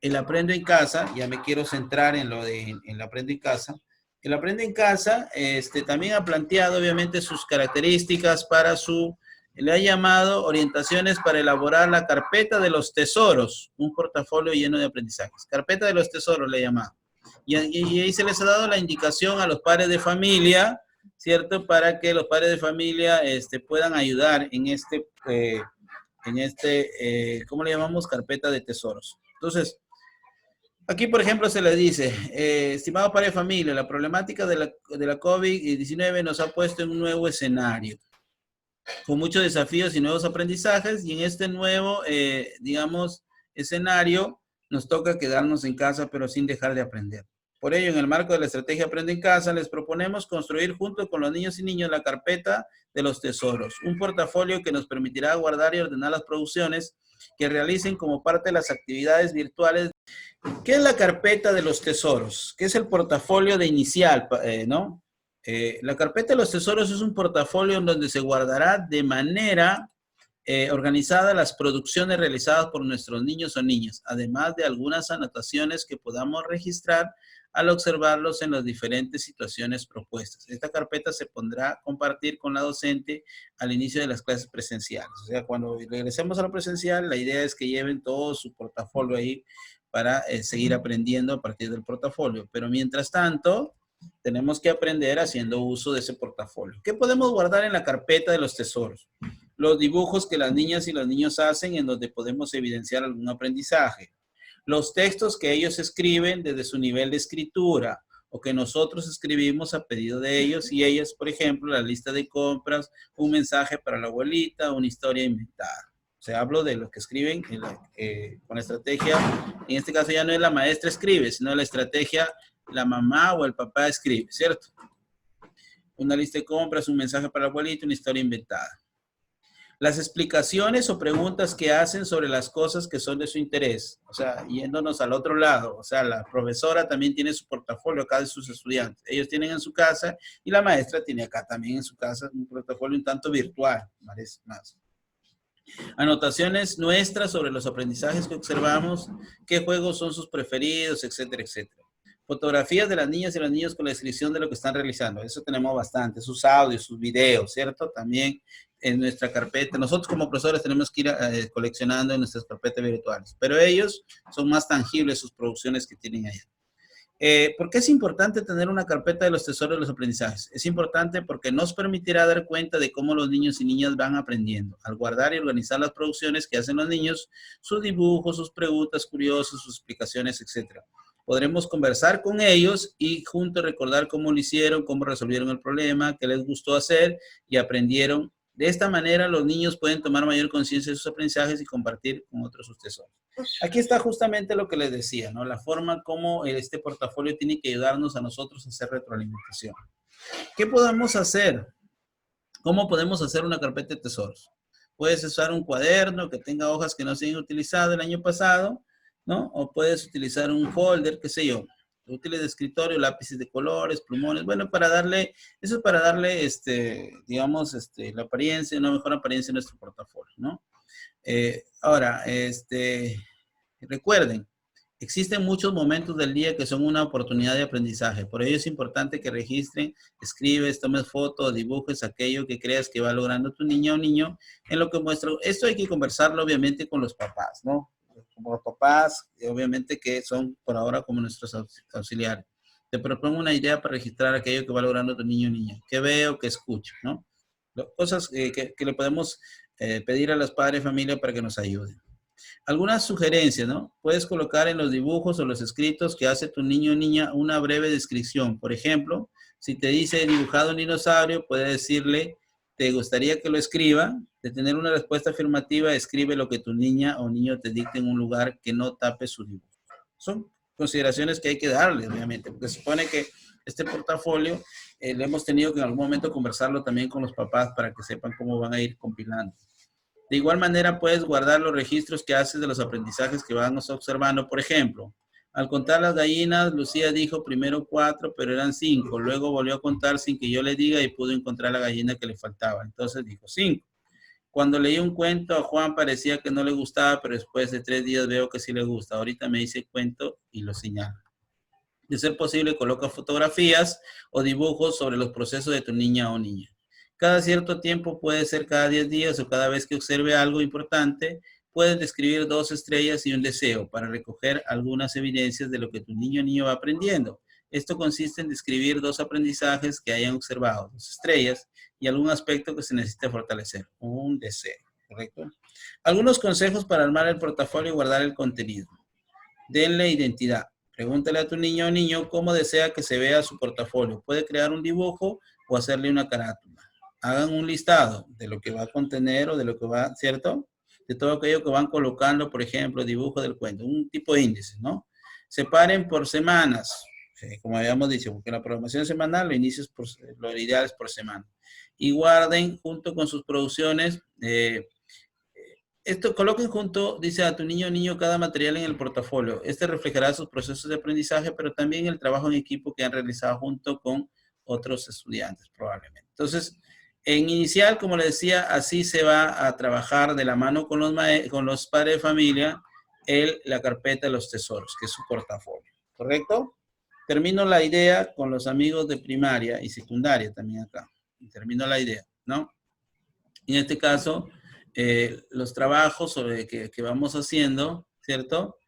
el Aprendo en Casa, ya me quiero centrar en lo de el Aprendo en Casa. El Aprende en Casa también ha planteado obviamente sus características para su, le ha llamado orientaciones para elaborar la carpeta de los tesoros, un portafolio lleno de aprendizajes. Carpeta de los tesoros le ha llamado. Y ahí se les ha dado la indicación a los padres de familia, ¿cierto? Para que los padres de familia puedan ayudar en ¿cómo le llamamos? Carpeta de tesoros. Entonces, aquí, por ejemplo, se le dice, estimado padre de familia, la problemática de la COVID-19 nos ha puesto en un nuevo escenario, con muchos desafíos y nuevos aprendizajes, y en este nuevo, digamos, escenario, nos toca quedarnos en casa, pero sin dejar de aprender. Por ello, en el marco de la estrategia Aprende en Casa, les proponemos construir junto con los niños y niñas la carpeta de los tesoros, un portafolio que nos permitirá guardar y ordenar las producciones que realicen como parte de las actividades virtuales. ¿Qué es la carpeta de los tesoros? ¿Qué es el portafolio de inicial, no? La carpeta de los tesoros es un portafolio en donde se guardará de manera organizada las producciones realizadas por nuestros niños o niñas, además de algunas anotaciones que podamos registrar al observarlos en las diferentes situaciones propuestas. Esta carpeta se pondrá a compartir con la docente al inicio de las clases presenciales. O sea, cuando regresemos a lo presencial, la idea es que lleven todo su portafolio ahí para seguir aprendiendo a partir del portafolio. Pero mientras tanto, tenemos que aprender haciendo uso de ese portafolio. ¿Qué podemos guardar en la carpeta de los tesoros? Los dibujos que las niñas y los niños hacen en donde podemos evidenciar algún aprendizaje. Los textos que ellos escriben desde su nivel de escritura o que nosotros escribimos a pedido de ellos y ellas, por ejemplo, la lista de compras, un mensaje para la abuelita, una historia inventada. O sea, hablo de lo que escriben con la estrategia. En este caso ya no es la maestra escribe, sino la estrategia, la mamá o el papá escribe, ¿cierto? Una lista de compras, un mensaje para la abuelita, una historia inventada. Las explicaciones o preguntas que hacen sobre las cosas que son de su interés. O sea, yéndonos al otro lado. O sea, la profesora también tiene su portafolio acá de sus estudiantes. Ellos tienen en su casa y la maestra tiene acá también en su casa un portafolio un tanto virtual, parece más. Anotaciones nuestras sobre los aprendizajes que observamos, qué juegos son sus preferidos, etcétera, etcétera. Fotografías de las niñas y los niños con la descripción de lo que están realizando. Eso tenemos bastante. Sus audios, sus videos, ¿cierto? También en nuestra carpeta. Nosotros como profesores tenemos que ir coleccionando en nuestras carpetas virtuales. Pero ellos son más tangibles sus producciones que tienen allá. ¿Por qué es importante tener una carpeta de los tesoros de los aprendizajes? Es importante porque nos permitirá dar cuenta de cómo los niños y niñas van aprendiendo. Al guardar y organizar las producciones que hacen los niños, sus dibujos, sus preguntas curiosas, sus explicaciones, etc. Podremos conversar con ellos y juntos recordar cómo lo hicieron, cómo resolvieron el problema, qué les gustó hacer y aprendieron. De esta manera, los niños pueden tomar mayor conciencia de sus aprendizajes y compartir con otros sus tesoros. Aquí está justamente lo que les decía, ¿no? La forma como este portafolio tiene que ayudarnos a nosotros a hacer retroalimentación. ¿Qué podemos hacer? ¿Cómo podemos hacer una carpeta de tesoros? Puedes usar un cuaderno que tenga hojas que no se hayan utilizado el año pasado, ¿no? O puedes utilizar un folder, qué sé yo, útiles de escritorio, lápices de colores, plumones, bueno, para darle, eso es para darle, digamos, la apariencia, una mejor apariencia a nuestro portafolio, ¿no? Ahora, recuerden, existen muchos momentos del día que son una oportunidad de aprendizaje. Por ello es importante que registren, escribes, tomes fotos, dibujes aquello que creas que va logrando tu niña o niño en lo que muestra. Esto hay que conversarlo obviamente con los papás, ¿no? Como los papás, obviamente que son por ahora como nuestros auxiliares. Te propongo una idea para registrar aquello que va logrando tu niño o niña. ¿Qué veo, qué escucho, no? Cosas que le podemos pedir a los padres de familia para que nos ayuden. Algunas sugerencias, ¿no? Puedes colocar en los dibujos o los escritos que hace tu niño o niña una breve descripción. Por ejemplo, si te dice dibujado un dinosaurio, puedes decirle, ¿te gustaría que lo escriba? De tener una respuesta afirmativa, escribe lo que tu niña o niño te dicte en un lugar que no tape su dibujo. Son consideraciones que hay que darle, obviamente, porque se supone que este portafolio le hemos tenido que en algún momento conversarlo también con los papás para que sepan cómo van a ir compilando. De igual manera, puedes guardar los registros que haces de los aprendizajes que vamos observando. Por ejemplo, al contar las gallinas, Lucía dijo primero 4, pero eran 5. Luego volvió a contar sin que yo le diga y pudo encontrar la gallina que le faltaba. Entonces dijo 5. Cuando leí un cuento a Juan parecía que no le gustaba, pero después de 3 días veo que sí le gusta. Ahorita me dice cuento y lo señala. De ser posible, coloca fotografías o dibujos sobre los procesos de tu niña o niño. Cada cierto tiempo, puede ser cada 10 días o cada vez que observe algo importante, puedes describir 2 estrellas y un deseo para recoger algunas evidencias de lo que tu niño o niño va aprendiendo. Esto consiste en describir 2 aprendizajes que hayan observado, 2 estrellas y algún aspecto que se necesite fortalecer, un deseo, ¿correcto? Algunos consejos para armar el portafolio y guardar el contenido. Denle identidad. Pregúntale a tu niño o niño cómo desea que se vea su portafolio. Puede crear un dibujo o hacerle una carátula. Hagan un listado de lo que va a contener o de lo que va, ¿cierto? De todo aquello que van colocando, por ejemplo, dibujo del cuento, un tipo de índice, ¿no? Separen por semanas, como habíamos dicho, porque la programación semanal lo ideal es por semana. Y guarden junto con sus producciones, coloquen junto, dice a tu niño o niño, cada material en el portafolio. Este reflejará sus procesos de aprendizaje, pero también el trabajo en equipo que han realizado junto con otros estudiantes, probablemente. Entonces, en inicial, como les decía, así se va a trabajar de la mano con los padres de familia la carpeta de los tesoros, que es su portafolio. ¿Correcto? Termino la idea con los amigos de primaria y secundaria también acá. Termino la idea, ¿no? En este caso, los trabajos que vamos haciendo, ¿cierto?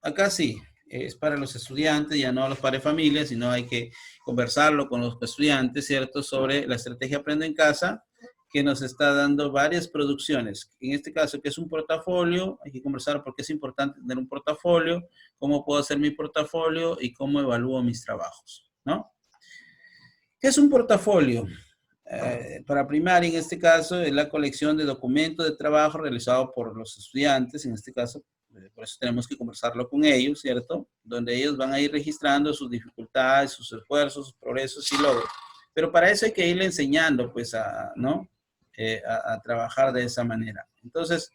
Acá sí, es para los estudiantes, ya no a los padres de familia, sino hay que conversarlo con los estudiantes, ¿cierto? Sobre la estrategia Aprende en Casa, que nos está dando varias producciones. En este caso, que es un portafolio, hay que conversar por qué es importante tener un portafolio, cómo puedo hacer mi portafolio y cómo evalúo mis trabajos, ¿no? ¿Qué es un portafolio? Para primaria, en este caso, es la colección de documentos de trabajo realizado por los estudiantes, en este caso, por eso tenemos que conversarlo con ellos, ¿cierto? Donde ellos van a ir registrando sus dificultades, sus esfuerzos, sus progresos y logros. Pero para eso hay que irle enseñando, pues, ¿no? A trabajar de esa manera. Entonces,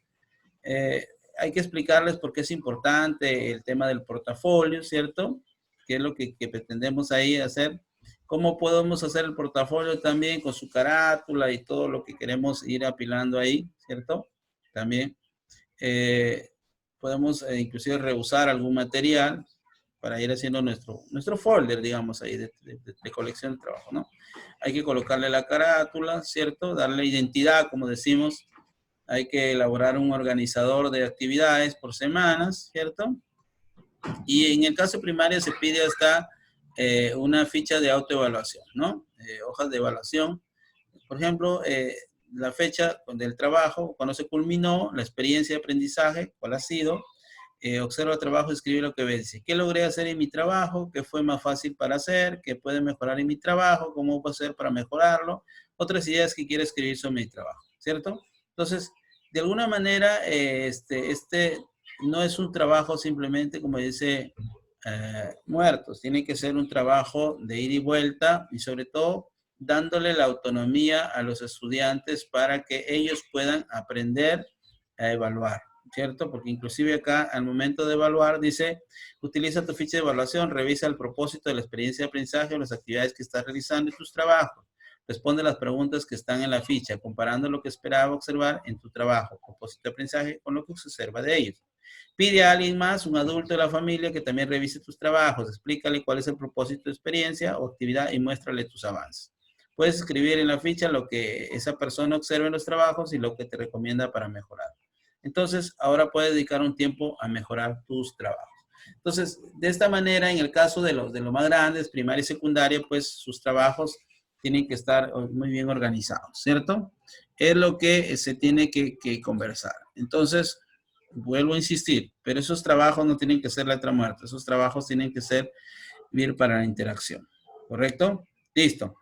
hay que explicarles por qué es importante el tema del portafolio, ¿cierto? ¿Qué es lo que pretendemos ahí hacer? ¿Cómo podemos hacer el portafolio también con su carátula y todo lo que queremos ir apilando ahí, ¿cierto? También podemos inclusive reusar algún material para ir haciendo nuestro folder, digamos, ahí de colección de trabajo, ¿no? Hay que colocarle la carátula, ¿cierto? Darle identidad, como decimos. Hay que elaborar un organizador de actividades por semanas, ¿cierto? Y en el caso primario se pide hasta una ficha de autoevaluación, ¿no? Hojas de evaluación. Por ejemplo, la fecha del trabajo, cuando se culminó, la experiencia de aprendizaje, cuál ha sido. Observa el trabajo y escribe lo que ve. Dice, ¿qué logré hacer en mi trabajo? ¿Qué fue más fácil para hacer? ¿Qué puede mejorar en mi trabajo? ¿Cómo puedo hacer para mejorarlo? Otras ideas que quiero escribir sobre mi trabajo, ¿cierto? Entonces, de alguna manera, no es un trabajo simplemente, como dice, muertos. Tiene que ser un trabajo de ida y vuelta y sobre todo dándole la autonomía a los estudiantes para que ellos puedan aprender a evaluar, ¿cierto? Porque inclusive acá al momento de evaluar dice, utiliza tu ficha de evaluación, revisa el propósito de la experiencia de aprendizaje o las actividades que estás realizando en tus trabajos. Responde las preguntas que están en la ficha, comparando lo que esperaba observar en tu trabajo, propósito de aprendizaje, con lo que se observa de ellos. Pide a alguien más, un adulto de la familia, que también revise tus trabajos. Explícale cuál es el propósito de experiencia o actividad y muéstrale tus avances. Puedes escribir en la ficha lo que esa persona observa en los trabajos y lo que te recomienda para mejorar. Entonces, ahora puedes dedicar un tiempo a mejorar tus trabajos. Entonces, de esta manera, en el caso de los más grandes, primaria y secundaria, pues sus trabajos tienen que estar muy bien organizados, ¿cierto? Es lo que se tiene que conversar. Entonces, vuelvo a insistir, pero esos trabajos no tienen que ser letra muerta, esos trabajos tienen que servir para la interacción, ¿correcto? Listo.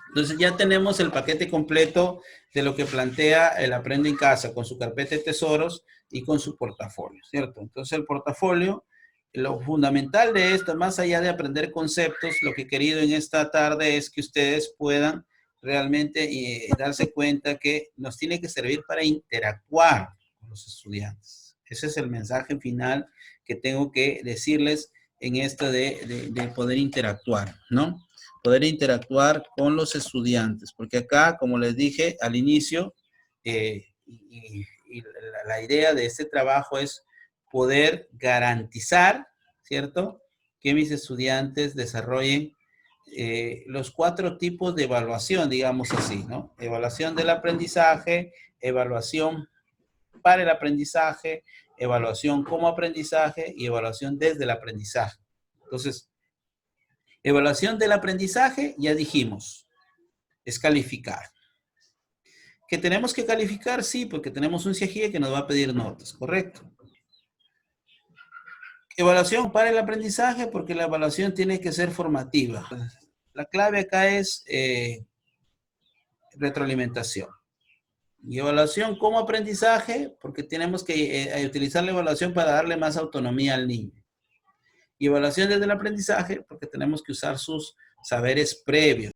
Entonces ya tenemos el paquete completo de lo que plantea el Aprende en Casa con su carpeta de tesoros y con su portafolio, ¿cierto? Entonces el portafolio, lo fundamental de esto, más allá de aprender conceptos, lo que he querido en esta tarde es que ustedes puedan realmente darse cuenta que nos tiene que servir para interactuar con los estudiantes. Ese es el mensaje final que tengo que decirles en esto de poder interactuar, ¿no? Poder interactuar con los estudiantes, porque acá, como les dije al inicio, y la idea de este trabajo es poder garantizar, ¿cierto?, que mis estudiantes desarrollen los 4 tipos de evaluación, digamos así, ¿no? Evaluación del aprendizaje, evaluación para el aprendizaje, evaluación como aprendizaje y evaluación desde el aprendizaje. Entonces, evaluación del aprendizaje, ya dijimos, es calificar. ¿Que tenemos que calificar? Sí, porque tenemos un CIEGIE que nos va a pedir notas, ¿correcto? Evaluación para el aprendizaje, porque la evaluación tiene que ser formativa. La clave acá es retroalimentación. Y evaluación como aprendizaje, porque tenemos que utilizar la evaluación para darle más autonomía al niño. Y evaluación desde el aprendizaje, porque tenemos que usar sus saberes previos.